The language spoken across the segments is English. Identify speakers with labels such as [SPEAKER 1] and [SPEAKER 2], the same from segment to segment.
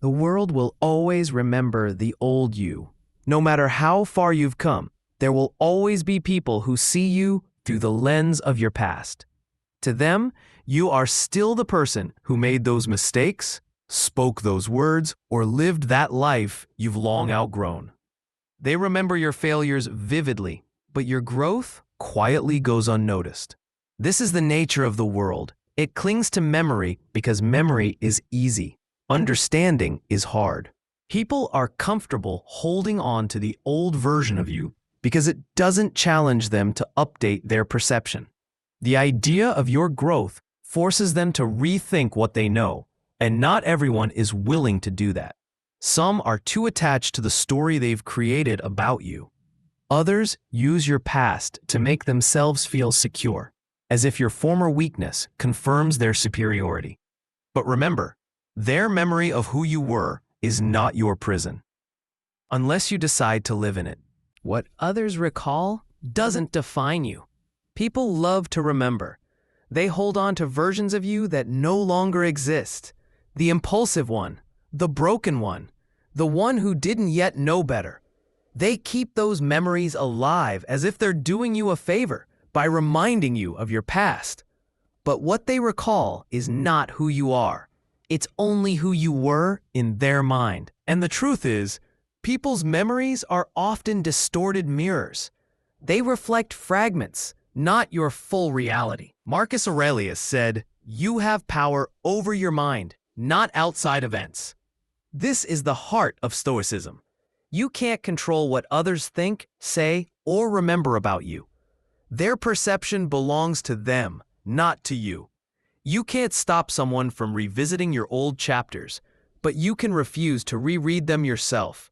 [SPEAKER 1] The world will always remember the old you. No matter how far you've come, there will always be people who see you through the lens of your past. To them, you are still the person who made those mistakes, spoke those words, or lived that life you've long outgrown. They remember your failures vividly, but your growth quietly goes unnoticed. This is the nature of the world. It clings to memory because memory is easy. Understanding is hard. People are comfortable holding on to the old version of you because it doesn't challenge them to update their perception. The idea of your growth forces them to rethink what they know, and not everyone is willing to do that. Some are too attached to the story they've created about you. Others use your past to make themselves feel secure, as if your former weakness confirms their superiority. But remember, their memory of who you were is not your prison, unless you decide to live in it. What others recall doesn't define you. People love to remember. They hold on to versions of you that no longer exist. The impulsive one, the broken one, the one who didn't yet know better. They keep those memories alive as if they're doing you a favor by reminding you of your past. But what they recall is not who you are. It's only who you were in their mind. And the truth is, people's memories are often distorted mirrors. They reflect fragments, not your full reality. Marcus Aurelius said, "You have power over your mind, not outside events." This is the heart of Stoicism. You can't control what others think, say, or remember about you. Their perception belongs to them, not to you. You can't stop someone from revisiting your old chapters, but you can refuse to reread them yourself.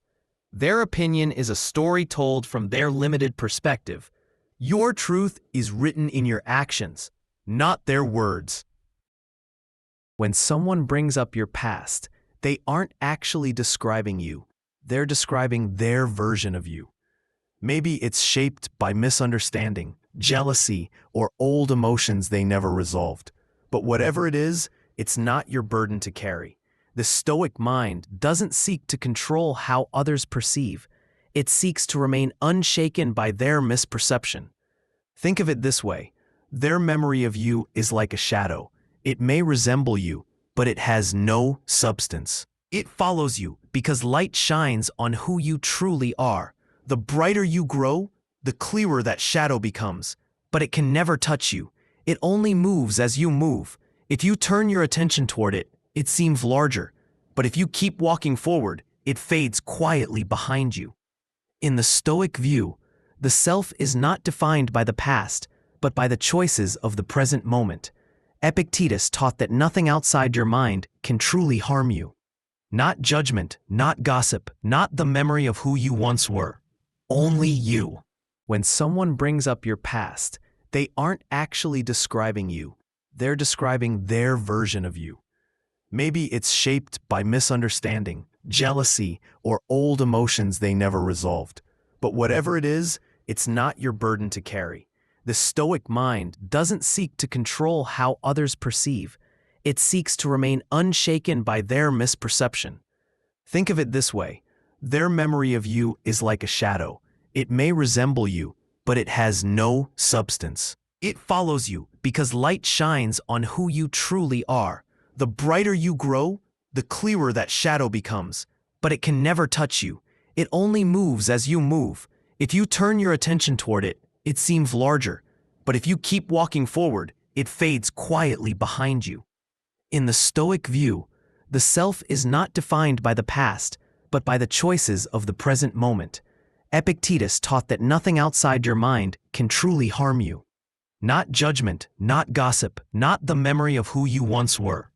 [SPEAKER 1] Their opinion is a story told from their limited perspective. Your truth is written in your actions, not their words. When someone brings up your past, they aren't actually describing you. They're describing their version of you. Maybe it's shaped by misunderstanding, jealousy, or old emotions they never resolved. But whatever it is, it's not your burden to carry. The Stoic mind doesn't seek to control how others perceive. It seeks to remain unshaken by their misperception. Think of it this way. Their memory of you is like a shadow. It may resemble you, but it has no substance. It follows you because light shines on who you truly are. The brighter you grow, the clearer that shadow becomes. But it can never touch you. It only moves as you move. If you turn your attention toward it, it seems larger. But if you keep walking forward, it fades quietly behind you. In the Stoic view, the self is not defined by the past, but by the choices of the present moment. Epictetus taught that nothing outside your mind can truly harm you. Not judgment, not gossip, not the memory of who you once were. Only you. When someone brings up your past, they aren't actually describing you. They're describing their version of you. Maybe it's shaped by misunderstanding, jealousy, or old emotions they never resolved. But whatever it is, it's not your burden to carry. The Stoic mind doesn't seek to control how others perceive. It seeks to remain unshaken by their misperception. Think of it this way. Their memory of you is like a shadow. It may resemble you, but it has no substance. It follows you because light shines on who you truly are. The brighter you grow, the clearer that shadow becomes. But it can never touch you. It only moves as you move. If you turn your attention toward it, it seems larger. But if you keep walking forward, it fades quietly behind you. In the Stoic view, the self is not defined by the past, but by the choices of the present moment. Epictetus taught that nothing outside your mind can truly harm you. Not judgment, not gossip, not the memory of who you once were.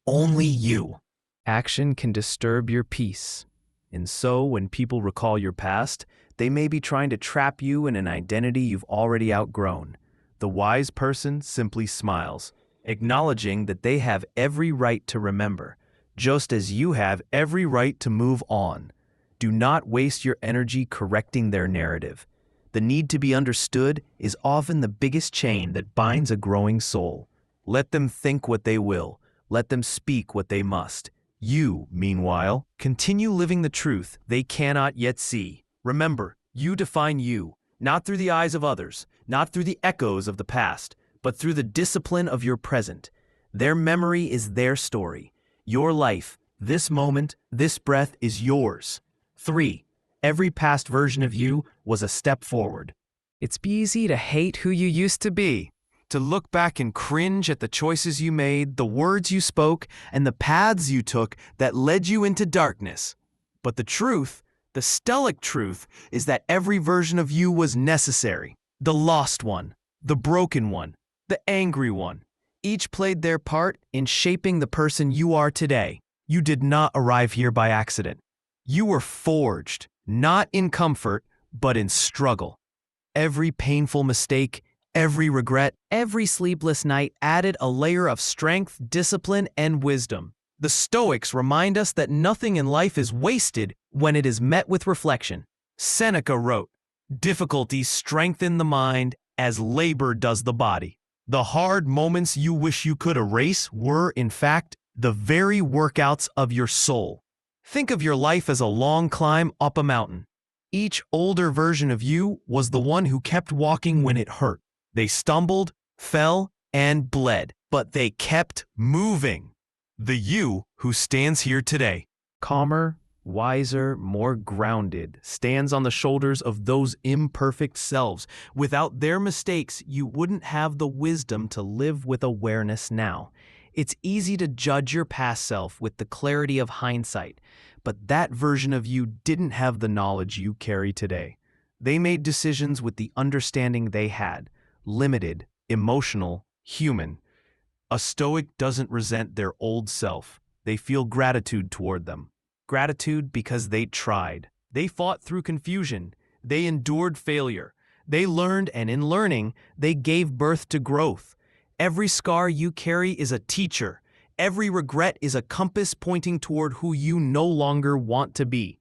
[SPEAKER 1] Only you. Action can disturb your peace. And so, when people recall your past, they may be trying to trap you in an identity you've already outgrown. The wise person simply smiles, acknowledging that they have every right to remember, just as you have every right to move on. Do not waste your energy correcting their narrative. The need to be understood is often the biggest chain that binds a growing soul. Let them think what they will. Let them speak what they must. You, meanwhile, continue living the truth they cannot yet see. Remember, you define you, not through the eyes of others, not through the echoes of the past, but through the discipline of your present. Their memory is their story. Your life, this moment, this breath is yours. 3. Every past version of you was a step forward. It's easy to hate who you used to be, to look back and cringe at the choices you made, the words you spoke, and the paths you took that led you into darkness. But the truth, the Stoic truth, is that every version of you was necessary. The lost one, the broken one, the angry one. Each played their part in shaping the person you are today. You did not arrive here by accident. You were forged, not in comfort, but in struggle. Every painful mistake, every regret, every sleepless night added a layer of strength, discipline, and wisdom. The Stoics remind us that nothing in life is wasted when it is met with reflection. Seneca wrote, "Difficulties strengthen the mind as labor does the body." The hard moments you wish you could erase were, in fact, the very workouts of your soul. Think of your life as a long climb up a mountain. Each older version of you was the one who kept walking when it hurt. They stumbled, fell, and bled, but they kept moving. The you who stands here today, calmer, wiser, more grounded, stands on the shoulders of those imperfect selves. Without their mistakes, you wouldn't have the wisdom to live with awareness now. It's easy to judge your past self with the clarity of hindsight, but that version of you didn't have the knowledge you carry today. They made decisions with the understanding they had, limited, emotional, human. A Stoic doesn't resent their old self. They feel gratitude toward them. Gratitude because they tried. They fought through confusion. They endured failure. They learned, and in learning, they gave birth to growth. Every scar you carry is a teacher. Every regret is a compass pointing toward who you no longer want to be.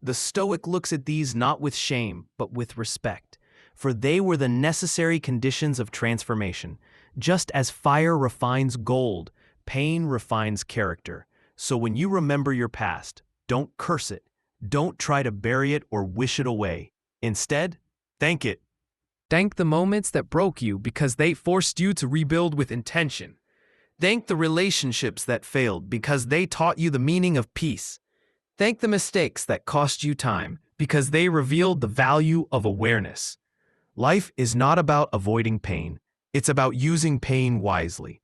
[SPEAKER 1] The Stoic looks at these not with shame, but with respect, for they were the necessary conditions of transformation. Just as fire refines gold, pain refines character. So when you remember your past, don't curse it. Don't try to bury it or wish it away. Instead, thank it. Thank the moments that broke you because they forced you to rebuild with intention. Thank the relationships that failed because they taught you the meaning of peace. Thank the mistakes that cost you time because they revealed the value of awareness. Life is not about avoiding pain. It's about using pain wisely.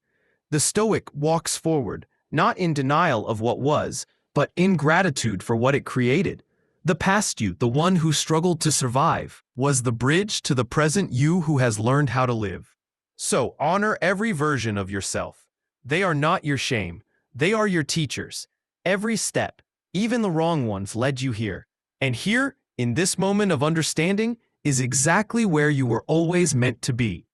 [SPEAKER 1] The Stoic walks forward, not in denial of what was, but in gratitude for what it created. The past you, the one who struggled to survive, was the bridge to the present you who has learned how to live. So honor every version of yourself. They are not your shame. They are your teachers. Every step, even the wrong ones, led you here. And here, in this moment of understanding, is exactly where you were always meant to be.